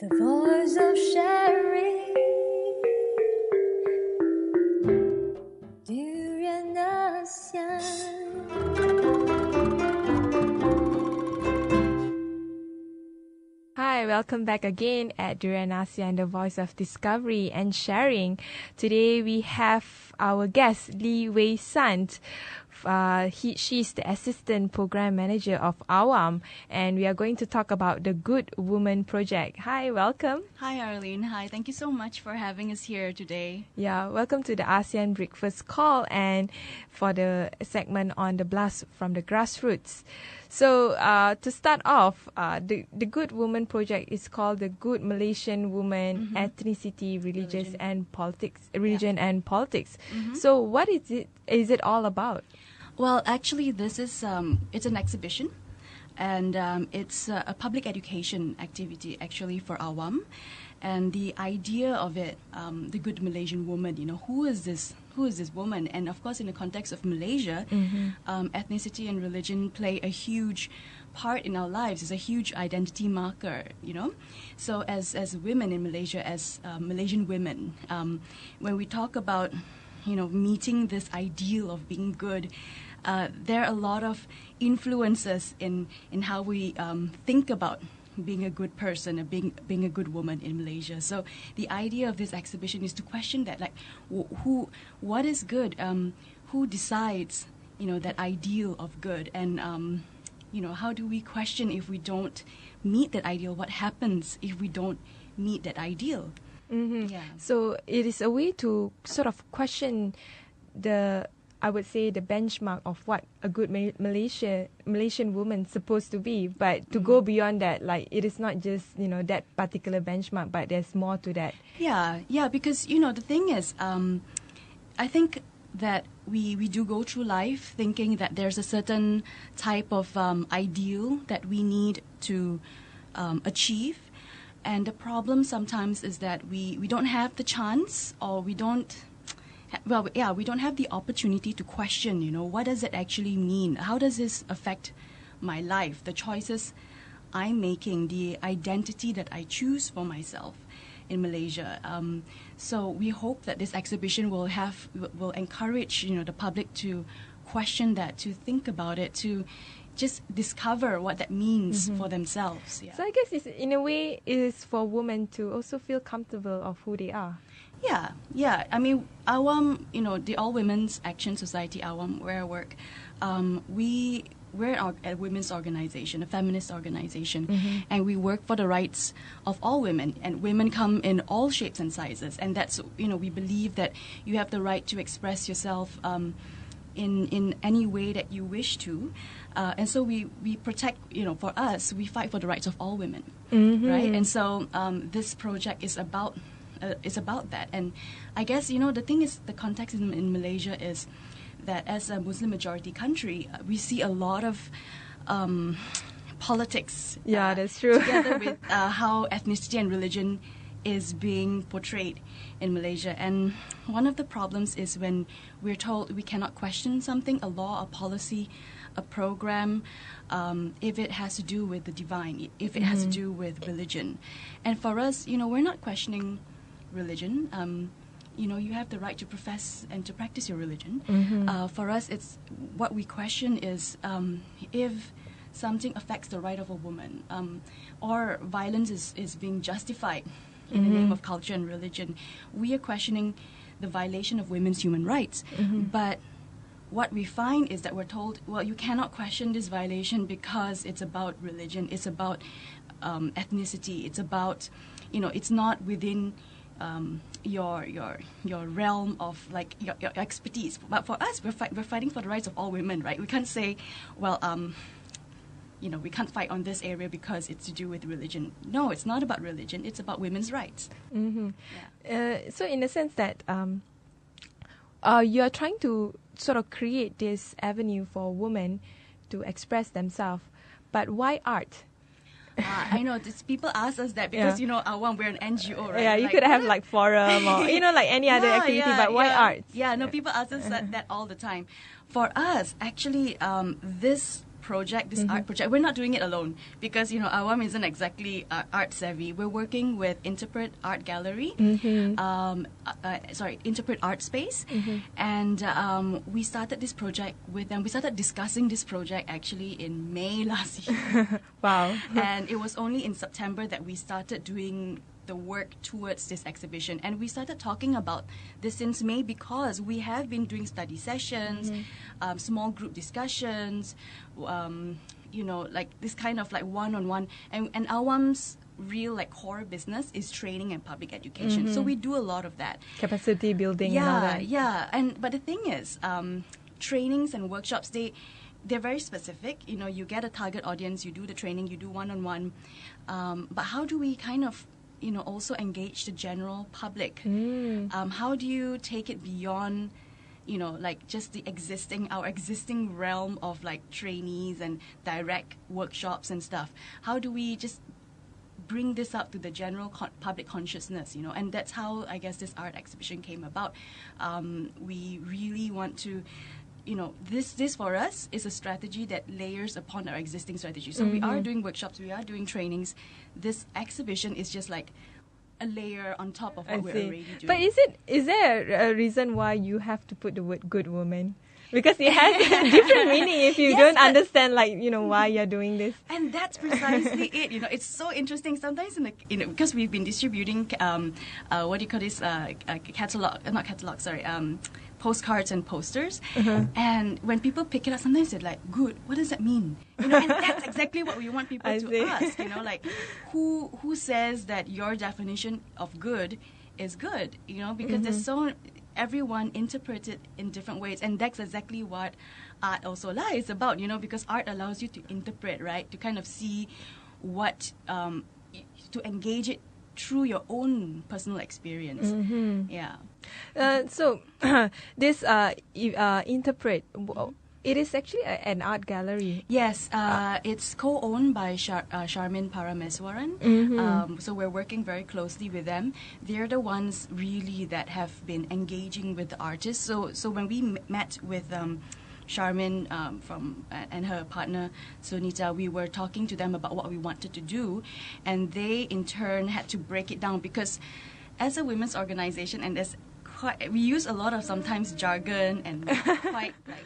The voice of sharing. Durian ASEAN. Hi, welcome back again at Durian ASEAN, the voice of discovery and sharing. Today we have our guest, Lee Wei Sant. She's the Assistant Program Manager of AWAM, and we are going to talk about the Good Woman Project. Hi, welcome. Hi, Arlene. Hi, thank you so much for having us here today. Yeah, welcome to the ASEAN Breakfast Call and for the segment on the Blast from the Grassroots. So to start off, the Good Woman Project is called the Good Malaysian Woman Ethnicity, Religion and Politics. So what is it all about? Well, actually, this is it's an exhibition, and it's a public education activity actually for AWAM. And the idea of it, the Good Malaysian Woman, who is this woman? And of course, in the context of Malaysia, ethnicity and religion play a huge part in our lives. It's a huge identity marker, So as women in Malaysia, as Malaysian women, when we talk about, meeting this ideal of being good, there are a lot of influences in how we think about being a good person, or being a good woman in Malaysia. So the idea of this exhibition is to question that, like, what is good? Who decides, that ideal of good? And how do we question if we don't meet that ideal? What happens if we don't meet that ideal? Mm-hmm. Yeah. So it is a way to sort of question the benchmark of what a good Malaysian woman supposed to be, but to go beyond that, like, it is not just that particular benchmark, but there's more to that. Yeah, because the thing is, I think that we do go through life thinking that there's a certain type of ideal that we need to achieve, and the problem sometimes is that we don't have the chance, or we don't have the opportunity to question, what does it actually mean? How does this affect my life, the choices I'm making, the identity that I choose for myself in Malaysia? So we hope that this exhibition will encourage, the public to question that, to think about it, to just discover what that means for themselves. Yeah. So I guess it's, in a way, it is for women to also feel comfortable of who they are. Yeah. I mean, AWAM, the All Women's Action Society, AWAM, where I work, we're a women's organization, a feminist organization, and we work for the rights of all women. And women come in all shapes and sizes, and that's, we believe that you have the right to express yourself in any way that you wish to. And so we protect, for us, we fight for the rights of all women, right? And so this project is about that. And I guess, the thing is, the context in Malaysia is that as a Muslim majority country, we see a lot of politics. Yeah, that's true. Together with how ethnicity and religion is being portrayed in Malaysia. And one of the problems is when we're told we cannot question something, a law, a policy, a program, if it has to do with the divine, if it has to do with religion. And for us, we're not questioning religion. You have the right to profess and to practice your religion. For us, it's what we question is if something affects the right of a woman, or violence is being justified in the name of culture and religion. We are questioning the violation of women's human rights. But what we find is that we're told, well, you cannot question this violation because it's about religion, it's about ethnicity, it's about, it's not within your realm of, like, your expertise. But for us, we're fighting for the rights of all women, right? We can't say, well, we can't fight on this area because it's to do with religion. No, it's not about religion. It's about women's rights. So in the sense that you're trying to sort of create this avenue for women to express themselves, but why art? I know, people ask us that because, AWAM, we're an NGO, right? Yeah, you could have like forum or, like any other activity, but why art? Yeah, no, people ask us that all the time. For us, actually, this project, this art project, we're not doing it alone because, AWAM isn't exactly art savvy. We're working with Interpret Art Gallery, Interpret Art Space, and we started this project with them. We started discussing this project actually in May last year. Wow. And it was only in September that we started doing the work towards this exhibition, and we started talking about this since May because we have been doing study sessions, small group discussions, like this kind of like one-on-one, and AWAM's real like core business is training and public education, so we do a lot of that, Capacity building and all that. But the thing is, trainings and workshops, they're very specific. You get a target audience, you do the training, you do one-on-one, but how do we kind of also engage the general public? How do you take it beyond, like just our existing realm of like trainees and direct workshops and stuff? How do we just bring this up to the general public consciousness, And that's how I guess this art exhibition came about. We really want to, this for us is a strategy that layers upon our existing strategy. So we are doing workshops, we are doing trainings. This exhibition is just like a layer on top of what we're already doing. But is there a reason why you have to put the word good woman? Because it has a different meaning if you don't understand, why you're doing this. And that's precisely it. It's so interesting. Sometimes because we've been distributing, postcards and posters. And when people pick it up, sometimes they're like, good, what does that mean? And that's exactly what we want people to ask. Like, who says that your definition of good is good? Because there's everyone interprets it in different ways, and that's exactly what art also is about, because art allows you to interpret, right? To kind of see what, to engage it through your own personal experience. Yeah. So this Interpret, it is actually an art gallery. Yes, it's co-owned by Charmin Parameswaran. So we're working very closely with them. They're the ones really that have been engaging with the artists. So when we met with Charmin and her partner Sunita, we were talking to them about what we wanted to do, and they in turn had to break it down because as a women's organization, and we use a lot of sometimes jargon and quite like,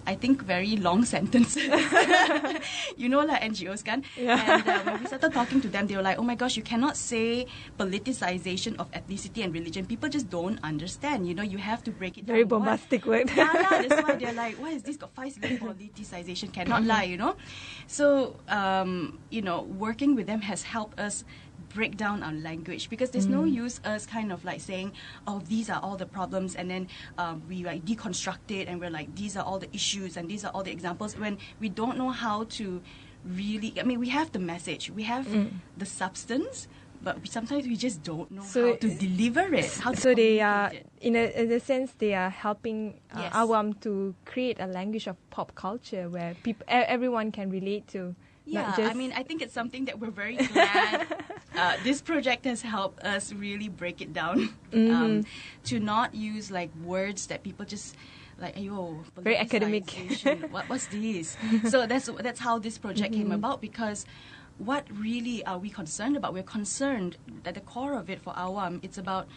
I think, very long sentences. Like NGOs can. Yeah. And when we started talking to them, they were like, oh my gosh, you cannot say politicization of ethnicity and religion. People just don't understand. You have to break it down. Very bombastic word. Yeah, that's why they're like, what is this? Got 5 syllables, politicization, cannot lie, So, working with them has helped us break down our language, because there's no use us kind of like saying, oh, these are all the problems, and then we like deconstruct it and we're like, these are all the issues and these are all the examples, when we don't know how to really, we have the message, we have the substance, but sometimes we just don't know how to deliver it. So they are, in a sense, they are helping AWAM to create a language of pop culture where everyone can relate to. Yeah, I think it's something that we're very glad this project has helped us really break it down, to not use like words that people just like, ayo, very academic. What's this? So that's how this project came about, because what really are we concerned about? We're concerned at the core of it for AWAM, it's about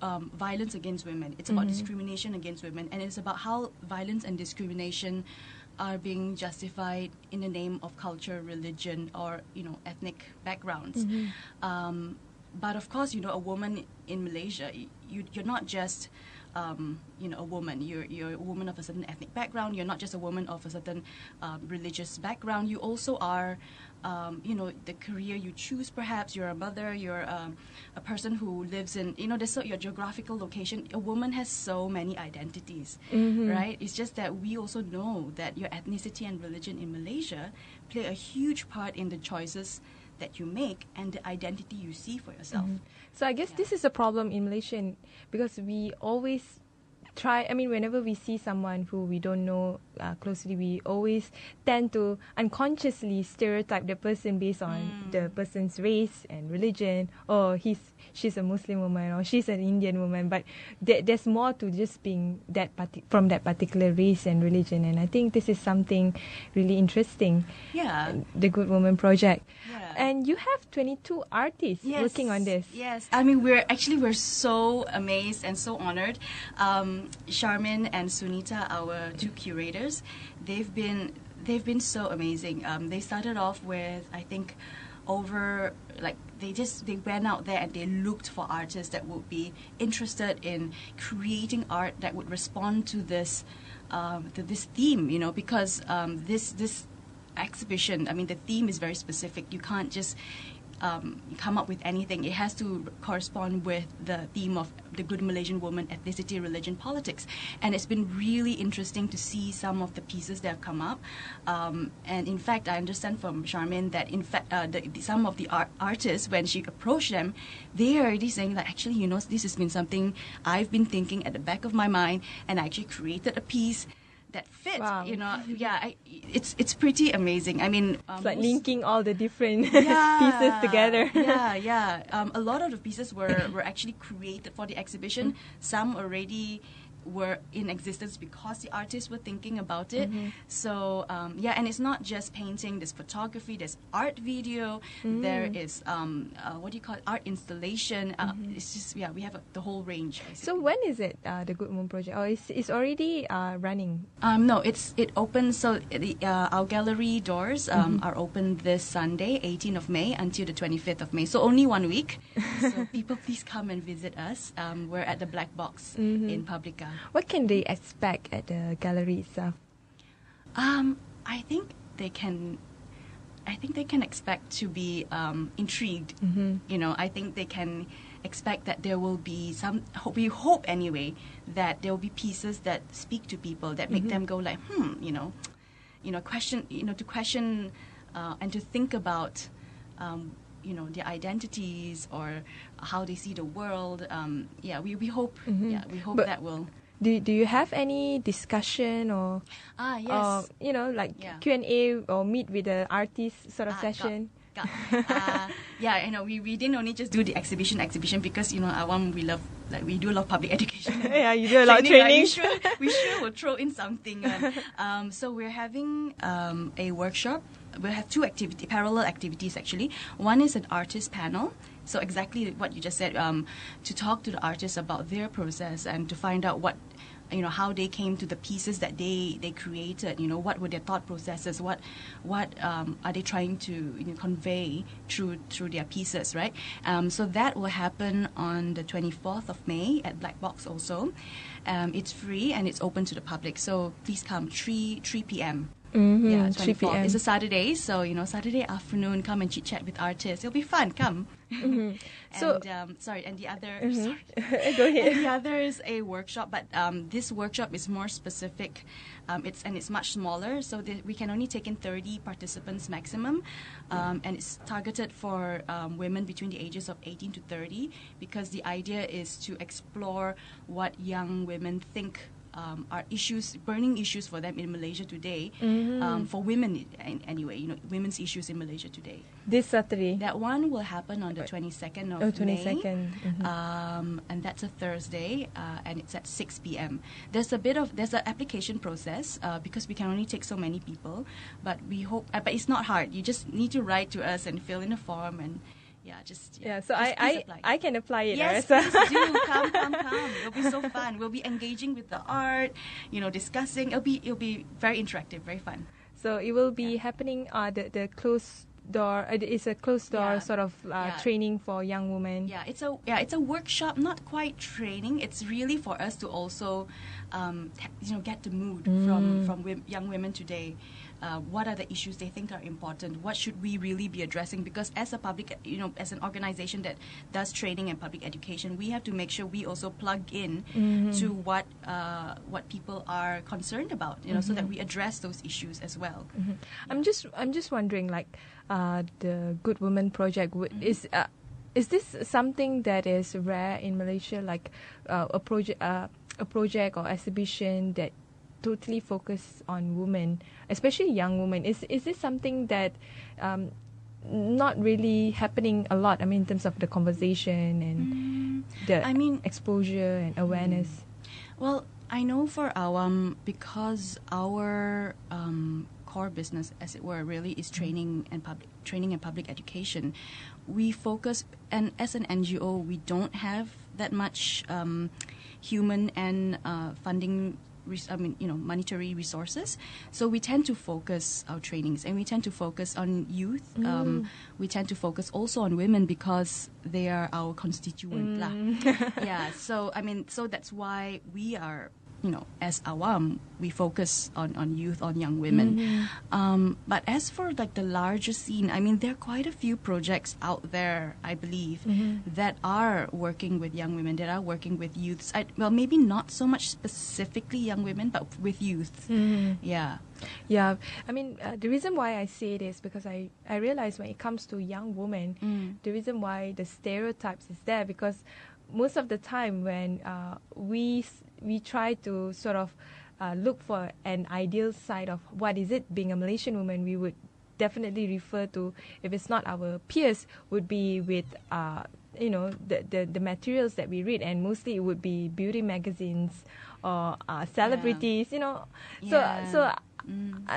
violence against women. It's about discrimination against women, and it's about how violence and discrimination are being justified in the name of culture, religion, or ethnic backgrounds. But of course, a woman in Malaysia, you're not just a woman. You're a woman of a certain ethnic background. You're not just a woman of a certain religious background. You also are, the career you choose. Perhaps you're a mother. You're a person who lives in, your geographical location. A woman has so many identities, right? It's just that we also know that your ethnicity and religion in Malaysia play a huge part in the choices that you make and the identity you see for yourself. So I guess this is a problem in Malaysia, because we always try. I mean, whenever we see someone who we don't know closely, we always tend to unconsciously stereotype the person based on the person's race and religion. Or she's a Muslim woman, or she's an Indian woman. But there's more to just being from that particular race and religion. And I think this is something really interesting. Yeah. The Good Woman Project. Yeah. And you have 22 artists working on this. Yes, I mean we're so amazed and so honored. Charmin and Sunita, our two curators, they've been so amazing. They started off with, I think, they went out there and they looked for artists that would be interested in creating art that would respond to this theme, you know, because this exhibition, I mean, the theme is very specific. You can't just come up with anything. It has to correspond with the theme of the good Malaysian woman, ethnicity, religion, politics. And it's been really interesting to see some of the pieces that have come up. And in fact, I understand from Charmaine that in fact some of the artists, when she approached them, they are already saying that actually, you know, this has been something I've been thinking at the back of my mind, and I actually created a piece that fit. Wow. You know, yeah, it's pretty amazing. I mean, It's like linking all the different pieces together. Yeah. A lot of the pieces were actually created for the exhibition. Some already were in existence because the artists were thinking about it. So and it's not just painting. There's photography. There's art video. There is what do you call it? Art installation. It's just we have the whole range. Basically. So when is it the Good Moon Project? Or it's already running? No, it opens. So our gallery doors are open this Sunday, 18th of May, until the 25th of May. So only 1 week. So people, please come and visit us. We're at the Black Box in Publica. What can they expect at the gallery itself? I think they can expect to be intrigued. You know, I think they can expect that there will be we hope anyway that there will be pieces that speak to people, that make them go like, question, to question and to think about their identities or how they see the world. We hope But that will. Do you have any discussion or yes, Q&A or meet with the artist sort of session? I know we didn't only just do the exhibition because AWAM we do a lot of public education. Yeah, you do a lot of training. We sure will throw in something. So we're having a workshop. We'll have two parallel activities actually. One is an artist panel. So exactly what you just said, to talk to the artists about their process and to find out what, how they came to the pieces that they created. What were their thought processes? What are they trying to convey through their pieces, right? So that will happen on the 24th of May at Black Box also. It's free and it's open to the public. So please come 3 p.m. 3 p.m. It's a Saturday, so Saturday afternoon, come and chit chat with artists. It'll be fun. Come. So and the other go ahead. And the other is a workshop, but this workshop is more specific. It's much smaller, so we can only take in 30 participants maximum, and it's targeted for women between the ages of 18 to 30, because the idea is to explore what young women think are burning issues for them in Malaysia today, for women anyway, women's issues in Malaysia today. This Saturday? That one will happen on the 22nd of May. And that's a Thursday, and it's at 6 p.m. There's an application process, because we can only take so many people, but we hope, but it's not hard. You just need to write to us and fill in a form and so I can apply it. Yes, please do. Come. It'll be so fun. We'll be engaging with the art, discussing. It'll be very interactive, very fun. So it will be happening the closed door. It's a closed door sort of training for young women. Yeah, it's a workshop, not quite training. It's really for us to also get the mood from young women today. What are the issues they think are important? What should we really be addressing? Because as a public, as an organization that does training and public education, we have to make sure we also plug in to what people are concerned about, so that we address those issues as well. I'm just wondering, like, the Good Woman Project is this something that is rare in Malaysia, like a project? a project or exhibition that totally focus on women, especially young women? Is this something that not really happening a lot? I mean, in terms of the conversation and the exposure and awareness. Well, I know for AWAM, because our core business, as it were, really is training and public education. We focus, and as an NGO, we don't have that much human and funding. Monetary resources. So we tend to focus our trainings, and we tend to focus on youth. We tend to focus also on women because they are our constituent. Yeah. So so that's why we are, as AWAM, we focus on youth, on young women. But as for like the larger scene, there are quite a few projects out there, I believe, that are working with young women, that are working with youths. Well, maybe not so much specifically young women, but with youth. Yeah. Yeah, the reason why I say it is because I realize when it comes to young women, the reason why the stereotypes is there, because most of the time when we try to sort of look for an ideal side of what is it being a Malaysian woman, we would definitely refer to, if it's not our peers, would be with the materials that we read, and mostly it would be beauty magazines or celebrities,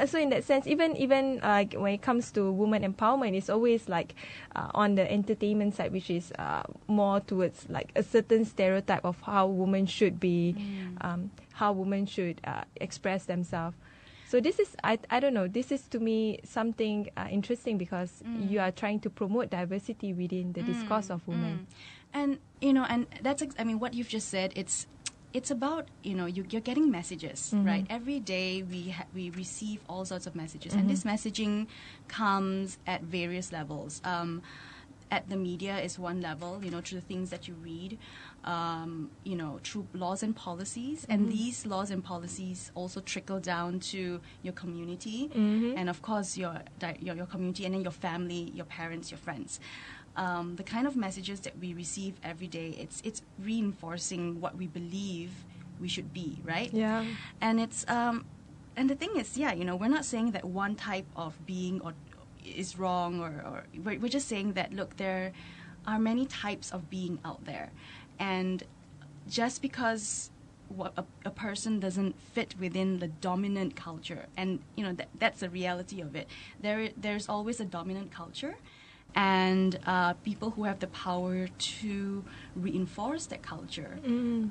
So in that sense, even like when it comes to women empowerment, it's always like on the entertainment side, which is more towards like a certain stereotype of how women should be, how women should express themselves. So this is, I don't know, this is to me something interesting, because you are trying to promote diversity within the discourse of women. And and that's what you've just said. It's about, you're getting messages, right? Every day we receive all sorts of messages, and this messaging comes at various levels. At the media is one level, through the things that you read, through laws and policies, and these laws and policies also trickle down to your community, and of course your community, and then your family, your parents, your friends. The kind of messages that we receive every day, it's reinforcing what we believe we should be, right? Yeah. And it's and the thing is, we're not saying that one type of being or is wrong, or we're just saying that, look, there are many types of being out there, and just because a person doesn't fit within the dominant culture, and that's the reality of it. There's always a dominant culture. And people who have the power to reinforce that culture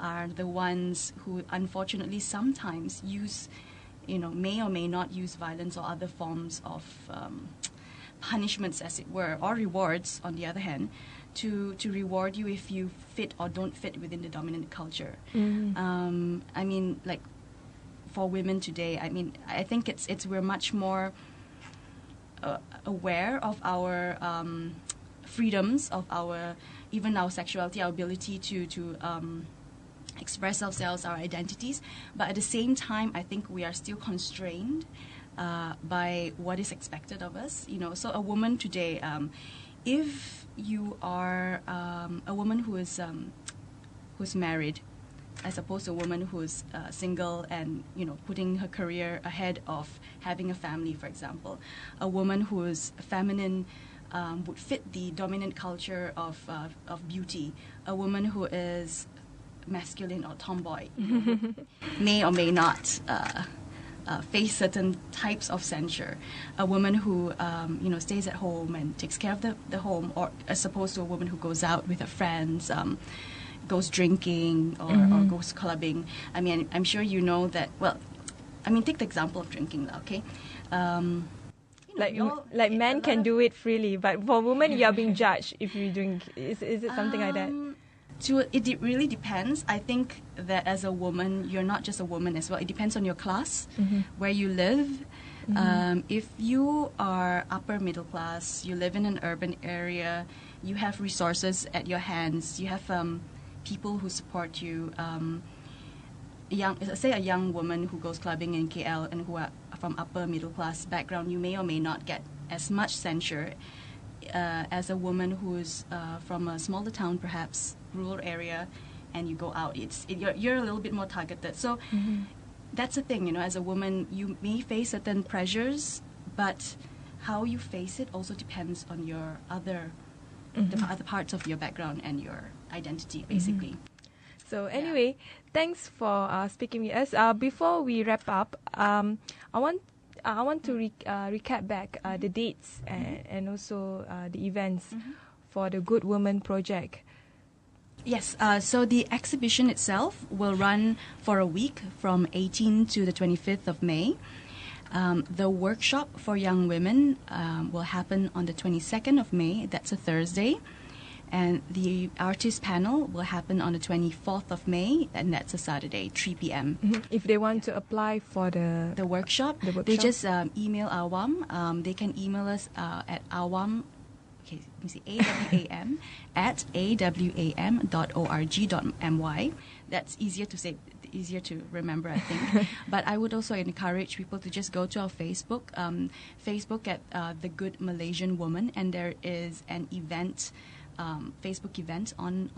are the ones who, unfortunately, sometimes use, may or may not use violence or other forms of punishments, as it were, or rewards, on the other hand, to reward you if you fit or don't fit within the dominant culture. Like for women today, I think we're much more aware of our freedoms, of even our sexuality, our ability to express ourselves, our identities. But at the same time, I think we are still constrained by what is expected of us. So a woman today, if you are a woman who's married, as opposed to a woman who's single and putting her career ahead of having a family, for example. A woman who is feminine would fit the dominant culture of beauty. A woman who is masculine or tomboy may or may not face certain types of censure. A woman who stays at home and takes care of the home, or as opposed to a woman who goes out with her friends, goes drinking or goes clubbing. I'm sure you know that. Well, take the example of drinking, okay? Like men can do it freely, but for women, you are being judged if you drink. Is it something like that? It really depends. I think that as a woman, you're not just a woman as well. It depends on your class, where you live. If you are upper middle class, you live in an urban area, you have resources at your hands, you have people who support you. A young woman who goes clubbing in KL and who are from upper middle class background, you may or may not get as much censure as a woman who's from a smaller town, perhaps rural area. and you go out, you're a little bit more targeted. So that's the thing, as a woman, you may face certain pressures, but how you face it also depends on your the other parts of your background and your identity, basically. So anyway, thanks for speaking with us. Before we wrap up, I want to recap back the dates and also the events for the Good Woman Project. Yes, so the exhibition itself will run for a week from 18 to the 25th of May. The workshop for young women will happen on the 22nd of May. That's a Thursday. And the artist panel will happen on the 24th of May, and that's a Saturday, 3 p.m. If they want to apply for the workshop, they just email AWAM. They can email us at AWAM, let me see, AWAM at awam.org.my. That's easier to say, easier to remember, I think. But I would also encourage people to just go to our Facebook, Facebook at The Good Malaysian Woman, and there is an event, Facebook event on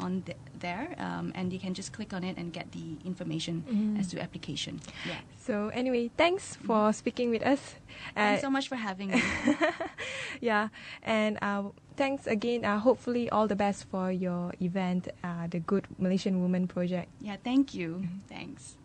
there, and you can just click on it and get the information as to application. Yeah. So anyway, thanks for speaking with us. Thanks so much for having me. Yeah, and thanks again. Hopefully, all the best for your event, the Good Malaysian Woman Project. Yeah, thank you. Thanks.